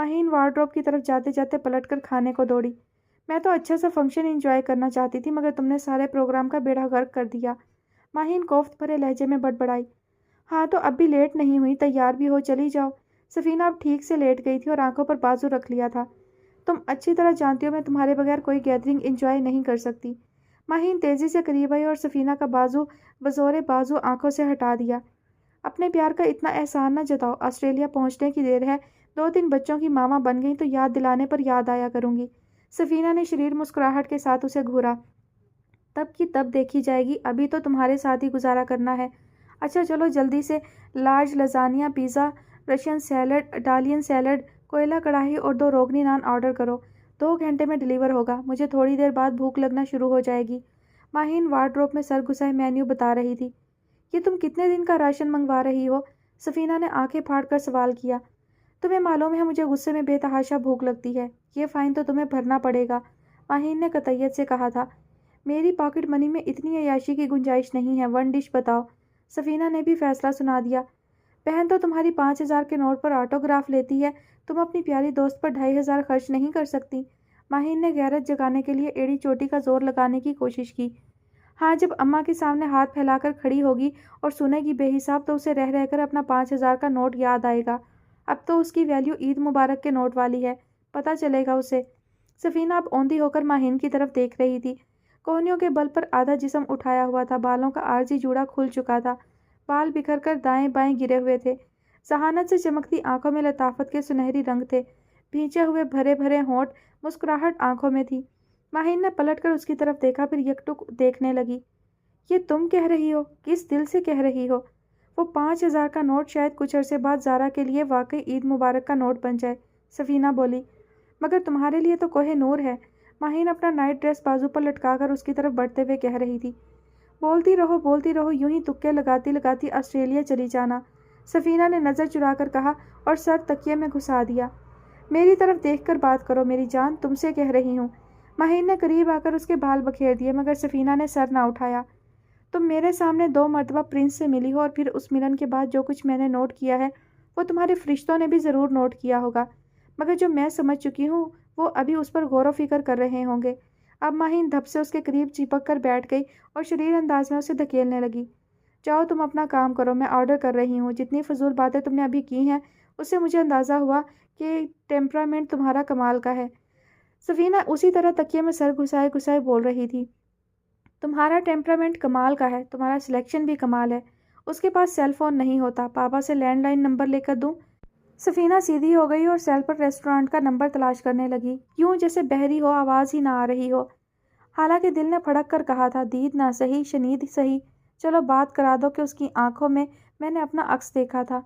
ماہین وارڈروب کی طرف جاتے جاتے پلٹ کر کھانے کو دوڑی۔ میں تو اچھا سا فنکشن انجوائے کرنا چاہتی تھی مگر تم نے سارے پروگرام کا بیڑا غرق کر دیا، ماہین کوفت بھرے لہجے میں بڑبڑائی۔ ہاں تو اب بھی لیٹ نہیں ہوئی، تیار بھی ہو، چلی جاؤ۔ سفینہ اب ٹھیک سے لیٹ گئی تھی اور آنکھوں پر بازو رکھ لیا تھا۔ تم اچھی طرح جانتی ہو میں تمہارے بغیر کوئی گیدرنگ انجوائے نہیں کر سکتی۔ ماہین تیزی سے قریب آئی اور سفینہ کا بازو بزور بازو آنکھوں سے ہٹا دیا۔ اپنے پیار کا اتنا احسان نہ جتاؤ، آسٹریلیا پہنچنے کی دیر ہے، 2 بچوں کی ماما بن گئی تو یاد دلانے پر یاد آیا کروں گی۔ سفینہ نے شریر مسکراہٹ کے ساتھ اسے گھورا۔ تب کی تب دیکھی جائے گی، ابھی تو تمہارے ساتھ ہی گزارا کرنا ہے۔ اچھا چلو جلدی سے large lasagne, pizza, Russian salad, Italian salad, koyla karahi اور 2 روگنی نان آرڈر کرو۔ 2 گھنٹے میں ڈیلیور ہوگا، مجھے تھوڑی دیر بعد بھوک لگنا شروع ہو جائے گی۔ ماہین وارڈروب میں سر گھسائے مینیو بتا رہی تھی۔ یہ تم کتنے دن کا راشن منگوا رہی ہو؟ سفینہ نے آنکھیں پھاڑ کر سوال کیا۔ تمہیں معلوم ہے مجھے غصے میں بے تحاشا بھوک لگتی ہے، یہ فائن تو تمہیں بھرنا پڑے گا، ماہین نے قطعیت سے کہا تھا۔ میری پاکٹ منی میں اتنی عیاشی کی گنجائش نہیں ہے، 1 ڈش بتاؤ۔ سفینہ نے بھی فیصلہ سنا دیا۔ بہن تو تمہاری 5,000 کے نوٹ پر آٹوگراف لیتی ہے، تم اپنی پیاری دوست پر 2,500 خرچ نہیں کر سکتی؟ ماہین نے غیرت جگانے کے لیے ایڑی چوٹی کا زور لگانے کی کوشش کی۔ ہاں جب اماں کے سامنے ہاتھ پھیلا کر کھڑی ہوگی اور سنے گی بے حساب تو اسے رہ رہ کر اپنا 5,000 کا نوٹ یاد آئے گا۔ اب تو اس کی ویلیو عید مبارک کے نوٹ والی ہے، پتہ چلے گا اسے۔ سفینہ اب اوندھی ہو کر ماہین کی طرف دیکھ رہی تھی۔ کوہنیوں کے بل پر آدھا جسم اٹھایا ہوا تھا، بالوں کا عارضی جوڑا کھل چکا تھا، بال بکھر کر دائیں بائیں گرے ہوئے تھے، ذہانت سے چمکتی آنکھوں میں لطافت کے سنہری رنگ تھے، بھینچے ہوئے بھرے بھرے ہونٹ، مسکراہٹ آنکھوں میں تھی۔ ماہین نے پلٹ کر اس کی طرف دیکھا، پھر یکٹک دیکھنے لگی۔ یہ تم کہہ رہی ہو؟ کس دل سے کہہ رہی ہو؟ وہ 5,000 کا نوٹ شاید کچھ عرصے بعد زارا کے لیے واقعی عید مبارک کا نوٹ بن جائے، سفینہ بولی، مگر تمہارے لیے تو کوہ نور ہے۔ ماہین اپنا نائٹ ڈریس بازو پر لٹکا کر اس کی طرف بڑھتے ہوئے کہہ رہی تھی۔ بولتی رہو، یوں ہی تکے لگاتی لگاتی آسٹریلیا چلی جانا، سفینہ نے نظر چرا کر کہا اور سر تکیے میں گھسا دیا۔ میری طرف دیکھ کر بات کرو میری جان، تم سے کہہ رہی ہوں۔ ماہین نے قریب آ کر اس کے بال بکھیر دیے مگر سفینہ نے سر نہ اٹھایا۔ تم میرے سامنے 2 مرتبہ پرنس سے ملی ہو اور پھر اس ملن کے بعد جو کچھ میں نے نوٹ کیا ہے وہ تمہارے فرشتوں نے بھی ضرور نوٹ کیا ہوگا، مگر جو میں سمجھ چکی ہوں وہ ابھی اس پر غور و فکر کر رہے ہوں گے۔ اب ماہین دھپ سے اس کے قریب چپک کر بیٹھ گئی اور شریر انداز میں اسے دھکیلنے لگی۔ جاؤ تم اپنا کام کرو، میں آرڈر کر رہی ہوں۔ جتنی فضول باتیں تم نے ابھی کی ہیں اس سے مجھے اندازہ ہوا کہ ٹیمپرامنٹ تمہارا کمال کا ہے۔ سفینہ اسی طرح تکیے میں سر گھسائے گھسائے بول رہی تھی۔ تمہارا ٹیمپرامنٹ کمال کا ہے، تمہارا سلیکشن بھی کمال ہے۔ اس کے پاس سیل فون نہیں ہوتا، پاپا سے لینڈ لائن نمبر لے کر دوں؟ سفینہ سیدھی ہو گئی اور سیل پر ریسٹورانٹ کا نمبر تلاش کرنے لگی، یوں جیسے بہری ہو، آواز ہی نہ آ رہی ہو۔ حالانکہ دل نے پھڑک کر کہا تھا، دید نہ سہی شنید سہی، چلو بات کرا دو کہ اس کی آنکھوں میں نے اپنا عکس دیکھا تھا۔